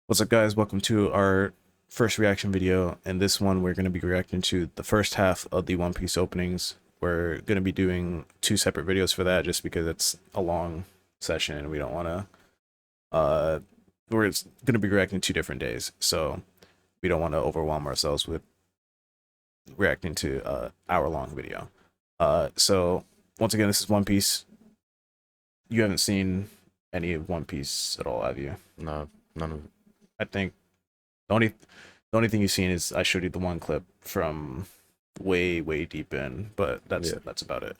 What's up, guys? Welcome to our first reaction video. And this one, we're going to be reacting to the first half of the One Piece openings. We're going to be doing two separate videos for that just because it's a long session and we don't want to, we're going to be reacting 2 different days. So we don't want to overwhelm ourselves with reacting to hour-long video. So once again, this is One Piece. You haven't seen any of One Piece at all, have you? No, none of it. I think the only thing you've seen is I showed you the one clip from way deep in, but that's about it.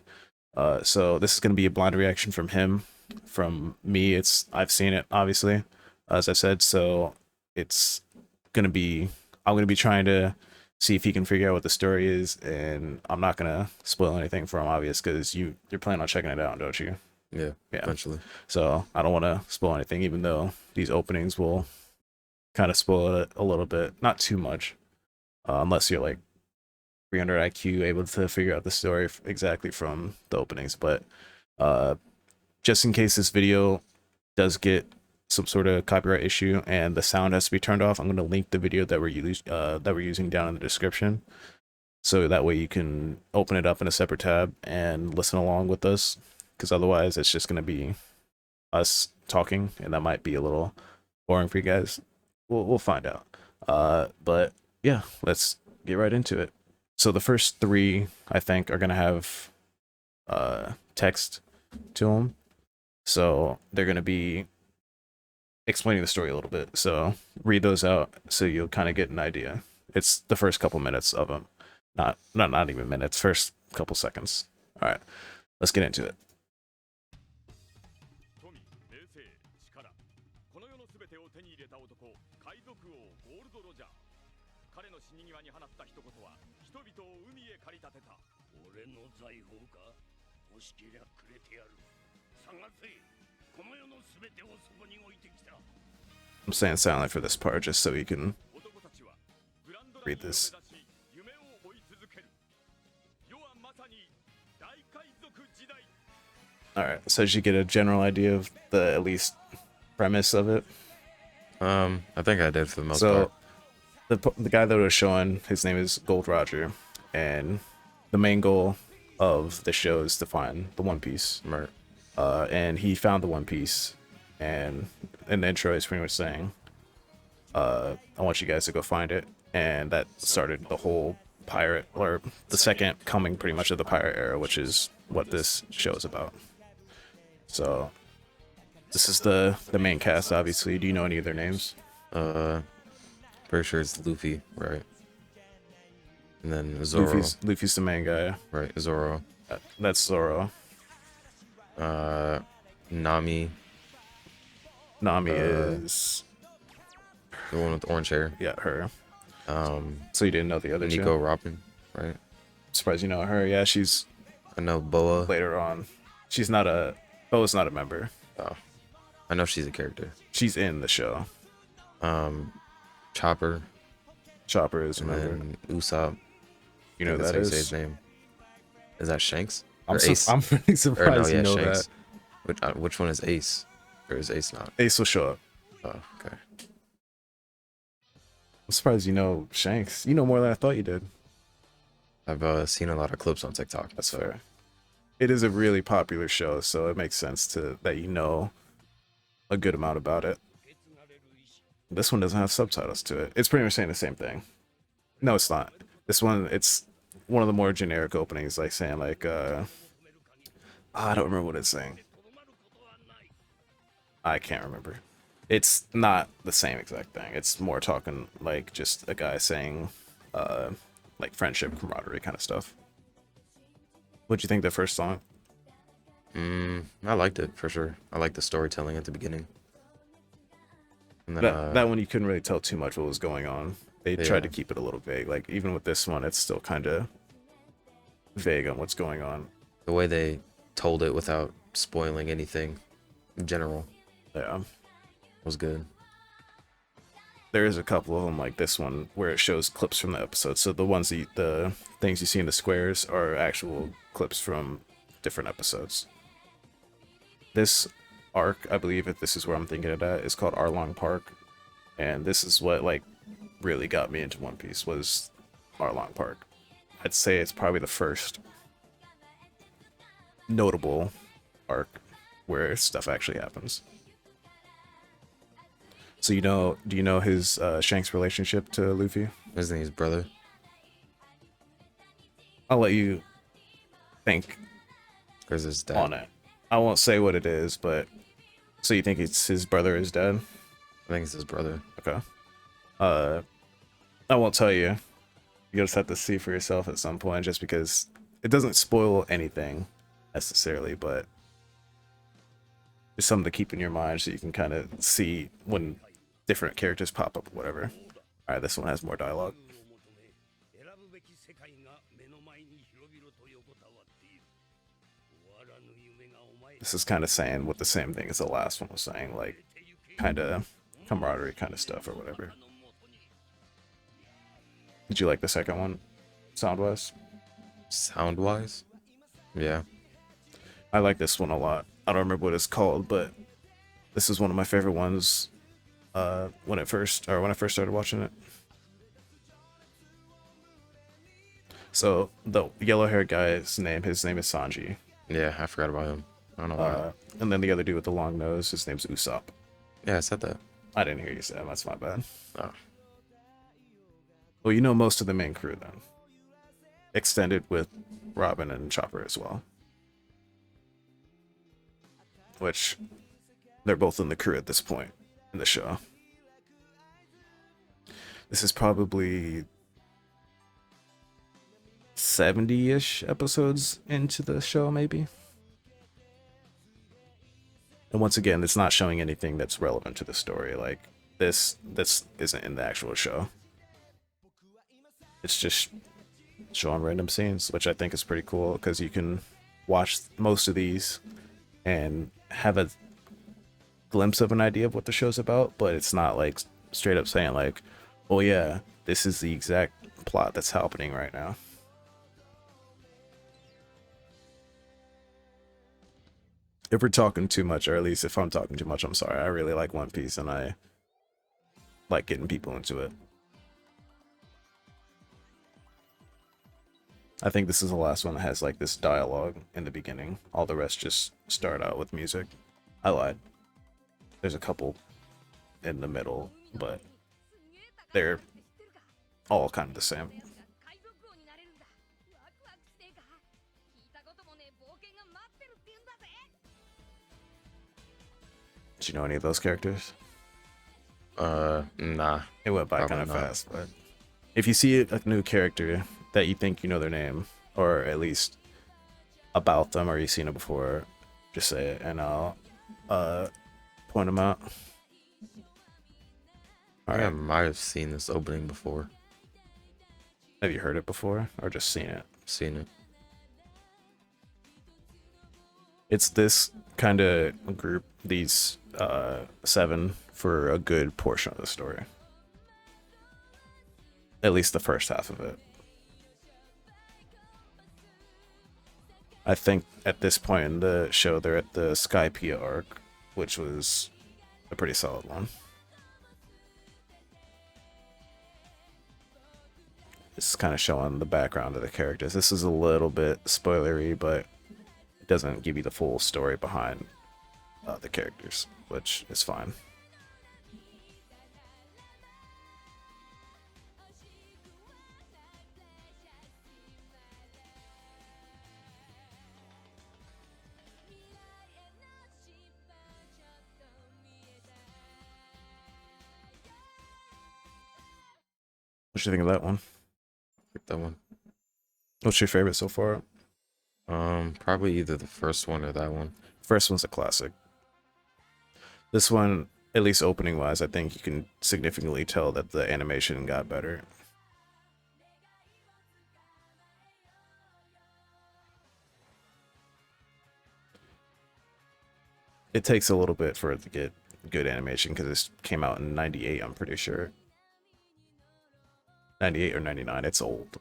So this is gonna be a blind reaction from him. From me, I've seen it obviously, as I said. So it's gonna be I'm gonna be trying to see if he can figure out what the story is, and I'm not gonna spoil anything for him, obvious, because you're planning on checking it out, don't you? Yeah, Yeah. eventually. So I don't want to spoil anything, even though these openings will kind of spoil it a little bit, not too much, unless you're like 300 IQ able to figure out the story exactly from the openings. But just in case this video does get some sort of copyright issue and the sound has to be turned off, I'm going to link the video that we're using down in the description, so that way you can open it up in a separate tab and listen along with us. Because otherwise, it's just going to be us talking, and that might be a little boring for you guys. We'll find out. But yeah, let's get right into it. So the first three, I think, are gonna have text to them. So they're gonna be explaining the story a little bit. So read those out so you'll kind of get an idea. It's the first couple minutes of them, not even minutes. First couple seconds. All right, let's get into it. 彼の死に際に放った一言は人々を海へ駆り立てた。俺の財宝か？欲しけりゃくれてやる。探せ。この世のすべてをそこに置いてきた。I'm staying silent for this part just so you can read this. Alright, so did you get a general idea of the at least premise of it? I think I did for the most part. The guy that was showing, his name is Gold Roger, and the main goal of the show is to find the One Piece. Right. And he found the One Piece, and in the intro he's pretty much saying, I want you guys to go find it, and that started the whole pirate, or the second coming pretty much of the pirate era, which is what this show is about. So this is the main cast, obviously. Do you know any of their names? Pretty sure it's Luffy, right? And then Zoro. Luffy's the main guy. Right, Zoro. That's Zoro. Nami. Nami is the one with the orange hair. Yeah, her. So you didn't know the other Nico two? Robin, right? I'm surprised you know her. Yeah, she's. I know Boa. Later on, she's not a. Boa's not a member. Oh, I know she's a character. She's in the show. Chopper. Chopper is a and member. Then Usopp. You know that's that how you is. say his name. Is that Shanks? I'm pretty surprised you know Shanks. that. Which one is Ace? Or is Ace not? Ace will show up. Oh, okay. I'm surprised you know Shanks. You know more than I thought you did. I've seen a lot of clips on TikTok. That's fair. It is a really popular show, so it makes sense that you know a good amount about it. This one doesn't have subtitles to it. It's pretty much saying the same thing. No, it's not. This one, it's one of the more generic openings, like saying like, I don't remember what it's saying. I can't remember. It's not the same exact thing. It's more talking like just a guy saying, like friendship, camaraderie kind of stuff. What'd you think of the first song? I liked it for sure. I liked the storytelling at the beginning. And then, that one you couldn't really tell too much what was going on. They tried to keep it a little vague. Like even with this one, it's still kind of vague on what's going on. The way they told it without spoiling anything in general, yeah, was good. There is a couple of them like this one where it shows clips from the episode. So the things you see in the squares are actual clips from different episodes. This arc, I believe, if this is where I'm thinking of that, is called Arlong Park. And this is what like really got me into One Piece was Arlong Park. I'd say it's probably the first notable arc where stuff actually happens. So do you know his Shanks relationship to Luffy? Isn't he his brother? I'll let you think Or is his dad? on it. I won't say what it is, but so you think it's his brother is dead? I think it's his brother. Okay. Uh, I won't tell you. You just have to see for yourself at some point, just because it doesn't spoil anything necessarily, but it's something to keep in your mind so you can kind of see when different characters pop up or whatever. All right, this one has more dialogue. 選ぶべき世界が目の前に広々と横たわっている。終わらぬ夢がお前 This is kind of saying what the same thing as the last one was saying, like kind of camaraderie kind of stuff or whatever. Did you like the second one, sound wise? Sound wise? Yeah. I like this one a lot. I don't remember what it's called, but this is one of my favorite ones. When I first started watching it. So the yellow-haired guy's name, his name is Sanji, Yeah, I forgot about him. I don't know why. and then the other dude with the long nose, his name's Usopp. Yeah, I said that. I didn't hear you say that. That's my bad. Oh. Well, you know most of the main crew then, extended with Robin and Chopper as well, which they're both in the crew at this point in the show. This is probably 70-ish episodes into the show, maybe. And once again, it's not showing anything that's relevant to the story. Like this isn't in the actual show. It's just showing random scenes, which I think is pretty cool because you can watch most of these and have a glimpse of an idea of what the show's about, but it's not like straight up saying like, oh yeah, this is the exact plot that's happening right now. If we're talking too much, or at least if I'm talking too much, I'm sorry. I really like One Piece and I like getting people into it. I think this is the last one that has like this dialogue in the beginning. All the rest just start out with music. I lied. There's a couple in the middle, but they're all kind of the same. Did you know any of those characters? Nah. It went by Probably kind of not. fast, but if you see a new character that you think you know their name, or at least about them, or you've seen it before, just say it, and I'll point them out. I think I might have seen this opening before. Have you heard it before, or just seen it? Seen it. It's this kind of group, these 7, for a good portion of the story. At least the first half of it. I think at this point in the show, they're at the Skypiea arc, which was a pretty solid one. It's kind of showing the background of the characters. This is a little bit spoilery, but it doesn't give you the full story behind the characters, which is fine. What you think of that one? Pick that one. What's your favorite so far? Probably either the first one or that one. First one's a classic. This one, at least opening wise, I think you can significantly tell that the animation got better. It takes a little bit for it to get good animation because this came out in 98, I'm pretty sure. 98 or 99, it's old.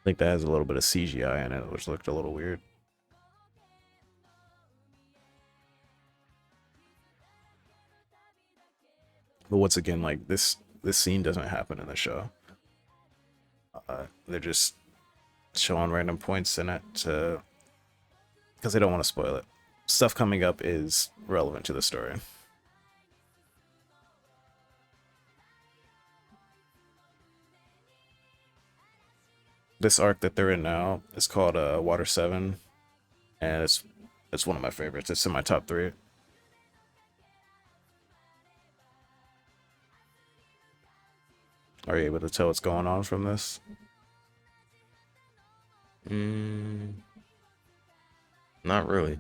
think that has a little bit of CGI in it, which looked a little weird. But once again, like this scene doesn't happen in the show. They're just showing random points in it to because they don't want to spoil it. Stuff coming up is relevant to the story. This arc that they're in now is called Water 7, and it's one of my favorites. It's in my top 3. Are you able to tell what's going on from this? Not really.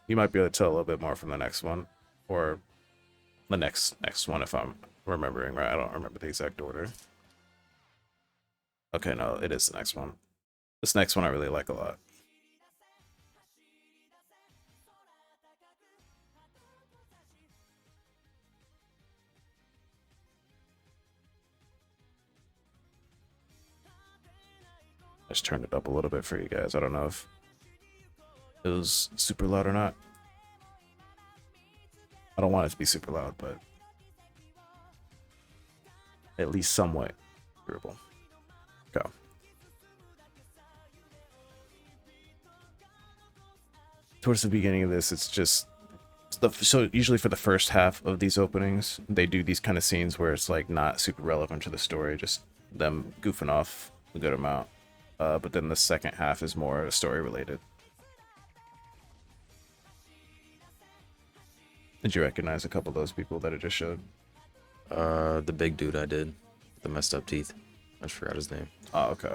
You might be able to tell a little bit more from the next one, or the next one if I'm remembering right. I don't remember the exact order. Okay, no, it is the next one. This next one I really like a lot. I just turned it up a little bit for you guys. I don't know if it was super loud or not. I don't want it to be super loud, but at least somewhat hearable. Go. Towards the beginning of this, it's just so usually for the first half of these openings, they do these kind of scenes where it's like not super relevant to the story, just them goofing off a good amount. But then the second half is more story related. Did you recognize a couple of those people that it just showed? The big dude I did, the messed up teeth. I just forgot his name. Oh, okay.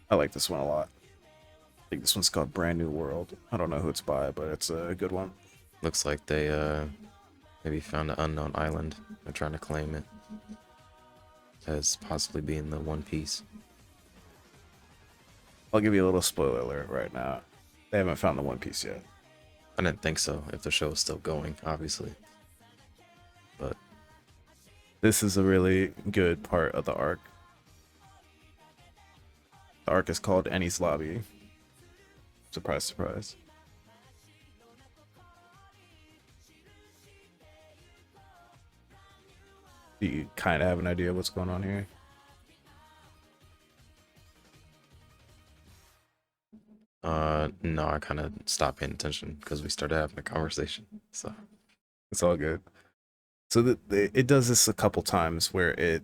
I like this one a lot. I think this one's called Brand New World. I don't know who it's by, but it's a good one. Looks like they maybe found an unknown island. They're trying to claim it as possibly being the One Piece. I'll give you a little spoiler alert right now. They haven't found the One Piece yet. I didn't think so, if the show is still going, obviously. But This is a really good part of the arc. The arc is called Enies Lobby. Surprise, surprise. Do you kind of have an idea what's going on here? no, I kind of stopped paying attention because we started having a conversation. So It's all good. So it does this a couple times where it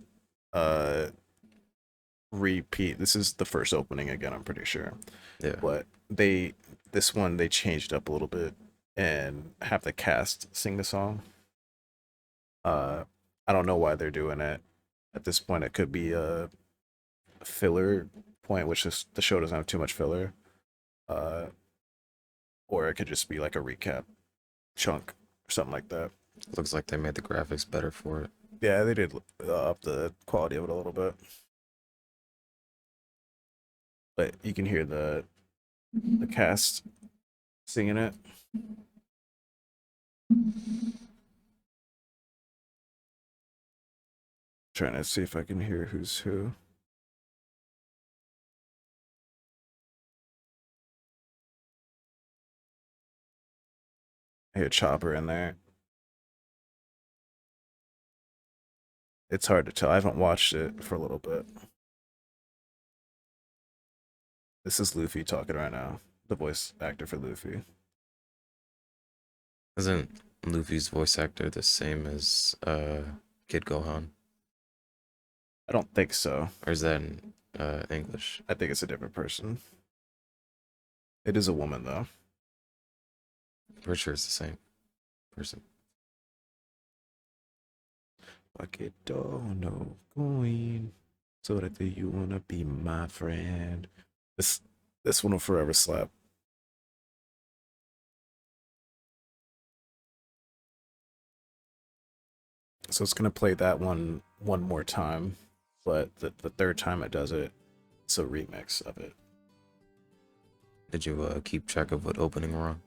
repeat. This is the first opening again, I'm pretty sure. yeah, But this one they changed up a little bit and have the cast sing the song. I don't know why they're doing it. At this point, it could be a filler point, which is the show doesn't have too much filler. Or it could just be like a recap chunk or something like that. looks like they made the graphics better for it. Yeah, they did up the quality of it a little bit. But you can hear the cast singing it. Trying to see if I can hear who's who. I hear Chopper in there. It's hard to tell. I haven't watched it for a little bit. This is Luffy talking right now, the voice actor for Luffy. Isn't Luffy's voice actor the same as Kid Gohan? I don't think so. Or is that in English? I think it's a different person. It is a woman, though. Pretty sure it's the same person. Paquito, no going. So that you wanna be my friend. This one will forever slap. So it's gonna play that one more time, but the third time it does it, it's a remix of it. Did you keep track of what opening we're on?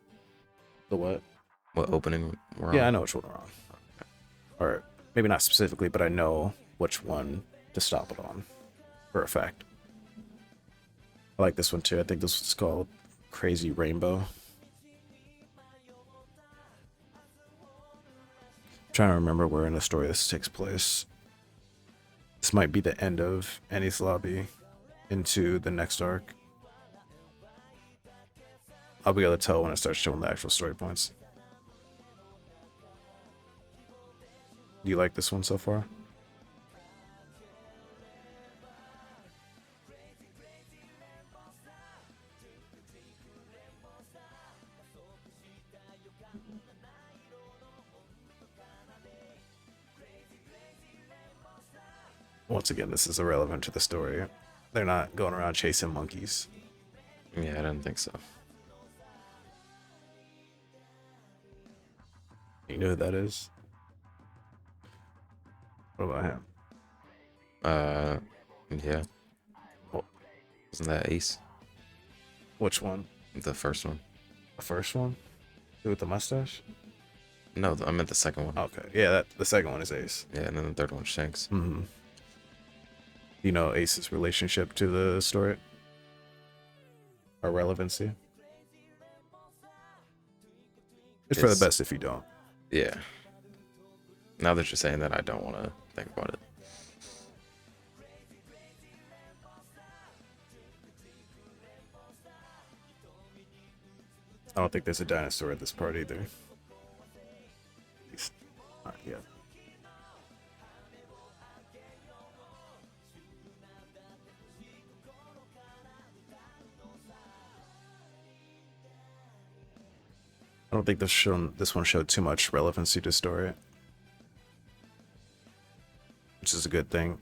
The what? What opening we're on? Yeah, I know which one we're on. Or maybe not specifically, but I know which one to stop it on for effect. I like this one too. I think this one's called Crazy Rainbow. I'm trying to remember where in the story this takes place. This might be the end of Enies Lobby into the next arc. I'll be able to tell when it starts showing the actual story points. Do you like this one so far? Once again, this is irrelevant to the story. They're not going around chasing monkeys. Yeah, I didn't think so. You know who that is? What about him? Yeah. Well, Wasn't that Ace? which one? The first one? The first one? The with the mustache? No, I meant the second one. Okay, yeah, the second one is Ace. Yeah, and then the third one's Shanks. Mm-hmm. You know Ace's relationship to the story? Or relevancy? It's for the It's- best if you don't. Yeah. Now that you're saying that, I don't want to think about it. I don't think there's a dinosaur at this part either. At least not yet. I don't think this one showed too much relevancy to story, which is a good thing.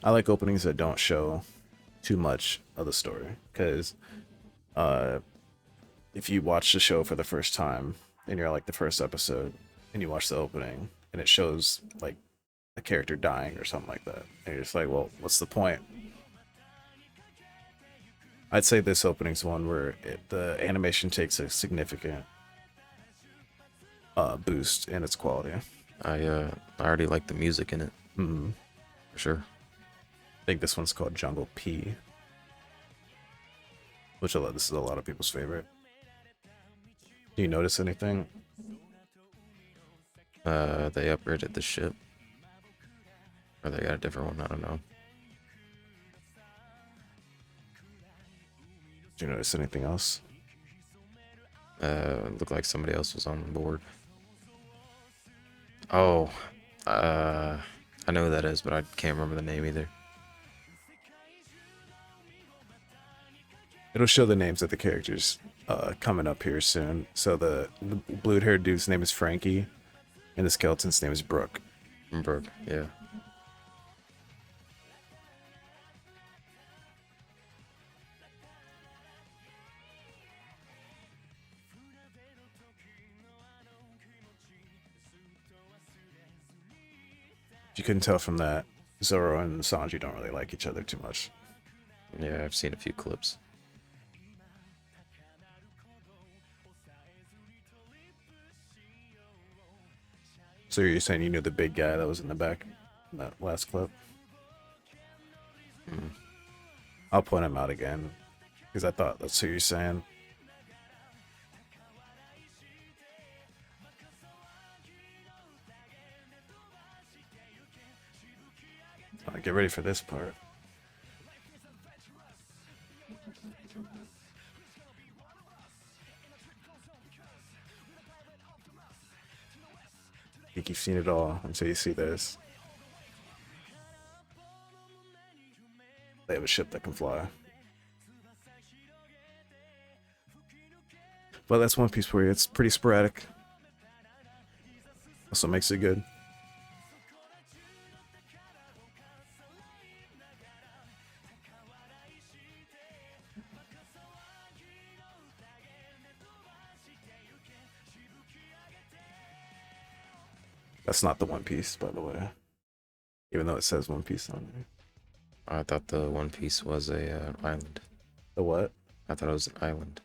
I like openings that don't show too much of the story, because if you watch the show for the first time and you're like the first episode and you watch the opening and it shows like a character dying or something like that, and you're just like, well, what's the point? I'd say this opening's one where the animation takes a significant boost in its quality. I already like the music in it. Mm-hmm. For sure. I think this one's called Jungle P, which this is a lot of people's favorite. Do you notice anything? They upgraded the ship. Or they got a different one, I don't know. Do you notice anything else? Looked like somebody else was on board. Oh, I know who that is, but I can't remember the name either. It'll show the names of the characters coming up here soon. So the blue-haired dude's name is Frankie, and the skeleton's name is Brooke. Brooke, yeah. If you couldn't tell from that, Zoro and Sanji don't really like each other too much. Yeah, I've seen a few clips. So you're saying you knew the big guy that was in the back in that last clip? Mm. I'll point him out again, because I thought that's who you're saying. Get ready for this part. I think you've seen it all until you see this. They have a ship that can fly. But that's One Piece for you. It's pretty sporadic. Also makes it good. That's not the One Piece, by the way. Even though it says One Piece on there. I thought the One Piece was a island. The what? I thought it was an island.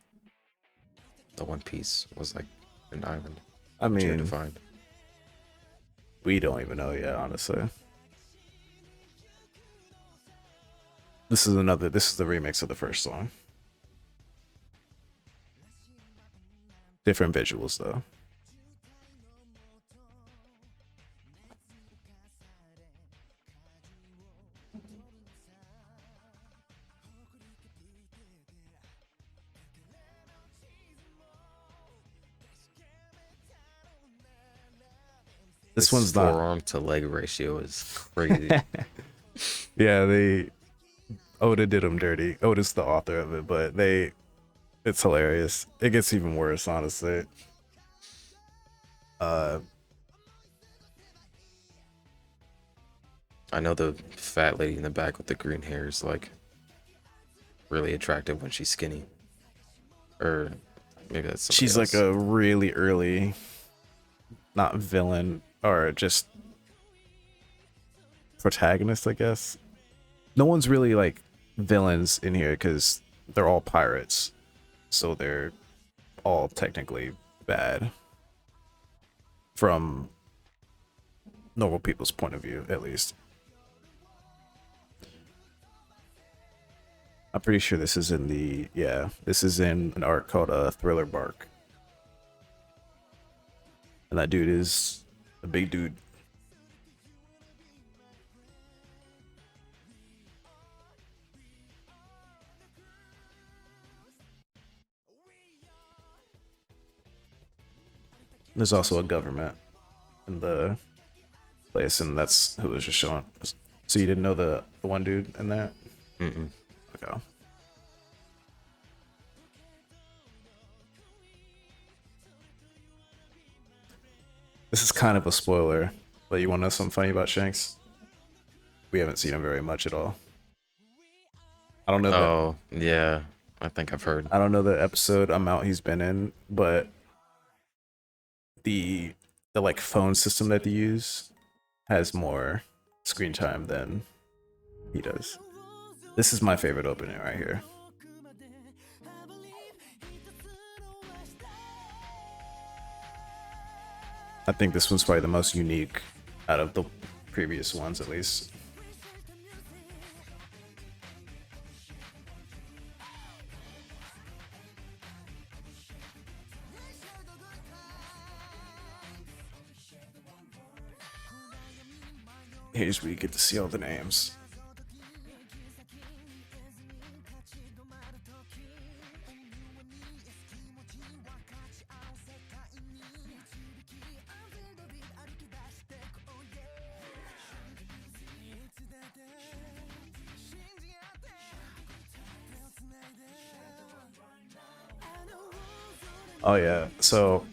The One Piece was like an island. I Which you had mean, to find. we don't even know yet, honestly. This is another. This is the remix of the first song. Different visuals though. This one's not. forearm to leg ratio is crazy. Yeah, Oda did them dirty. Oda's the author of it, but it's hilarious. It gets even worse, honestly. I know the fat lady in the back with the green hair is like really attractive when she's skinny. Or maybe that's somebody she's else. like a really early, not villain or just protagonist, I guess. No one's really like villains in here because they're all pirates, so they're all technically bad from normal people's point of view, at least. I'm pretty sure this is in this is in an arc called Thriller Bark. And that dude is a big dude. There's also a government in the place, and that's who was just showing. So you didn't know the one dude in that? Mm-mm. Okay. This is kind of a spoiler, but you want to know something funny about Shanks? We haven't seen him very much at all. I don't know. Oh, yeah. I think I've heard. I don't know the episode amount he's been in, but the like phone system that they use has more screen time than he does. This is my favorite opening right here. I think this one's probably the most unique out of the previous ones, at least. Here's where you get to see all the names. Oh yeah, so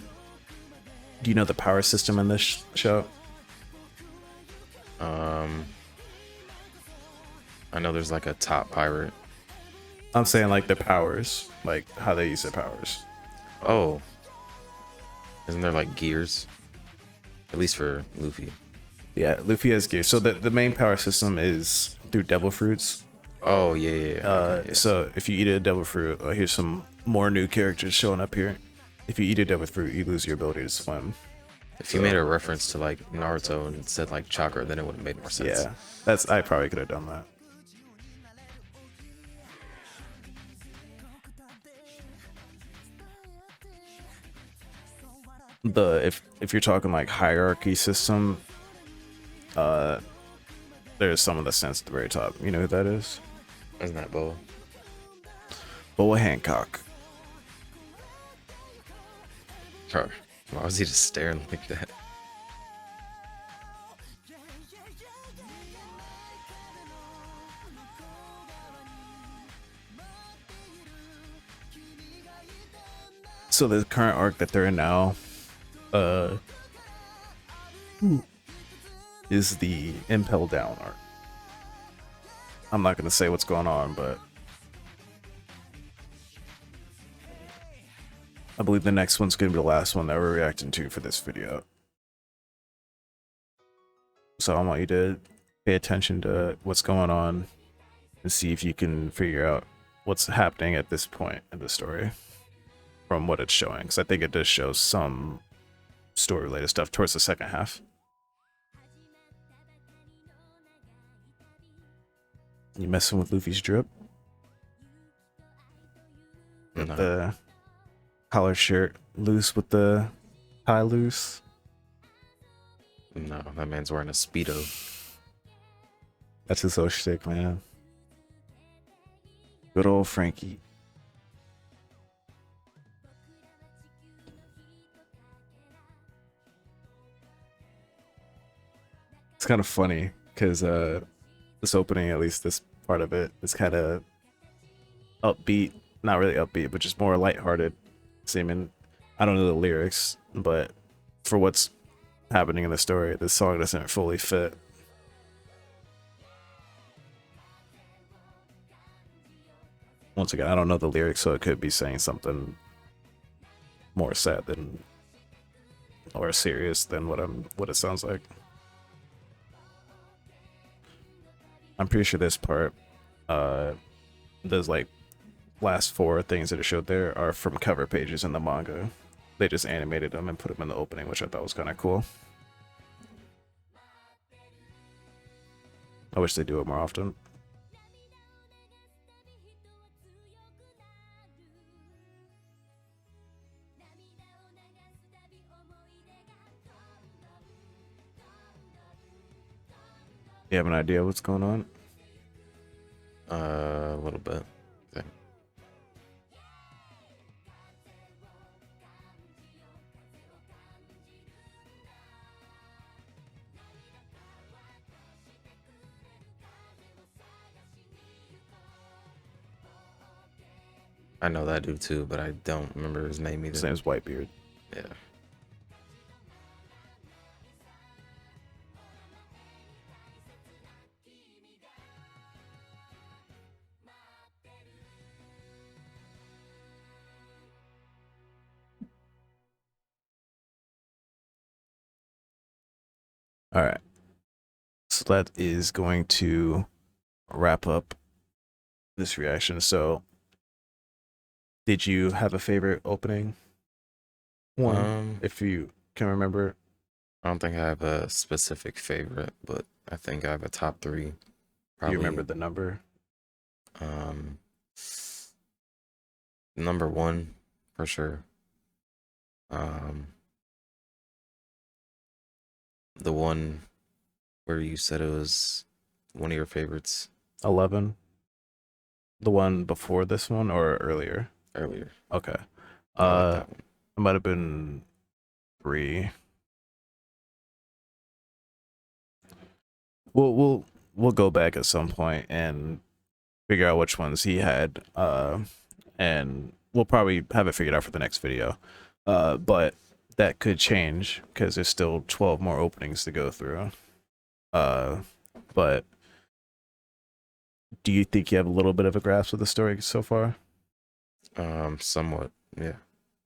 do you know the power system in this show? I know there's like a top pirate. I'm saying like their powers, like how they use their powers. Oh. Isn't there like gears? At least for Luffy. Yeah, Luffy has gear. So the main power system is through devil fruits. Oh, yeah. Okay, yeah. So if you eat a devil fruit, here's some more new characters showing up here. If you eat a devil fruit, you lose your ability to swim. If you made a reference to like Naruto and said like chakra, then it would have made more sense. Yeah, I probably could have done that. If you're talking like hierarchy system, there's someone that stands at the very top. You know who that is? Isn't that Boa? Boa Hancock. Bro, why was he just staring like that? So the current arc that they're in now, is the Impel Down arc. I'm not gonna say what's going on, but I believe the next one's gonna be the last one that we're reacting to for this video. So I want you to pay attention to what's going on and see if you can figure out what's happening at this point in the story from what it's showing, because I think it does show some story related stuff towards the second half. You messing with Luffy's drip? With No, the collar shirt loose with the tie loose. no, that man's wearing a Speedo. That's his whole shtick, man. Good old Frankie. It's kind of funny because this opening, at least this part of it, is kind of upbeat. Not really upbeat, but just more lighthearted seeming. I don't know the lyrics, but for what's happening in the story, this song doesn't fully fit. Once again, I don't know the lyrics, so it could be saying something more sad than or serious than what it sounds like. I'm pretty sure this part, those like last 4 things that it showed there are from cover pages in the manga. They just animated them and put them in the opening, which I thought was kind of cool. I wish they do it more often. You have an idea what's going on? A little bit. Okay. I know that dude too, but I don't remember his name either. His name's Whitebeard. Yeah. All right. So that is going to wrap up this reaction. So, did you have a favorite opening one, if you can remember? I don't think I have a specific favorite, but I think I have a top 3. Do Probably. you remember the number? Number 1 for sure. The one where you said it was one of your favorites 11. The one before this one or earlier? earlier. Okay. I like that one. It might have been 3. We'll go back at some point and figure out which ones he had. And we'll probably have it figured out for the next video. But that could change because there's still 12 more openings to go through. But do you think you have a little bit of a grasp of the story so far? Somewhat, yeah.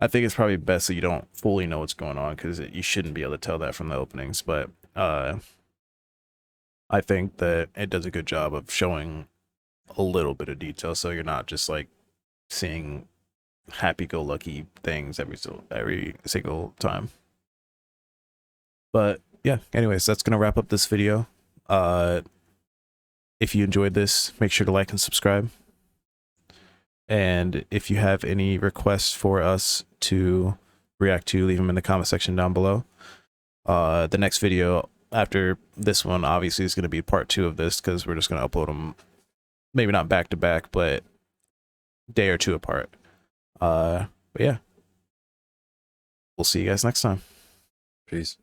I think it's probably best that you don't fully know what's going on because you shouldn't be able to tell that from the openings. But I think that it does a good job of showing a little bit of detail, so you're not just like seeing happy-go-lucky things every single time. But yeah, anyways, that's gonna wrap up this video. If you enjoyed this, make sure to like and subscribe. And if you have any requests for us to react to, leave them in the comment section down below. The next video after this one obviously is going to be part 2 of this because we're just going to upload them, maybe not back to back, but day or 2 apart. But yeah, we'll see you guys next time. Peace.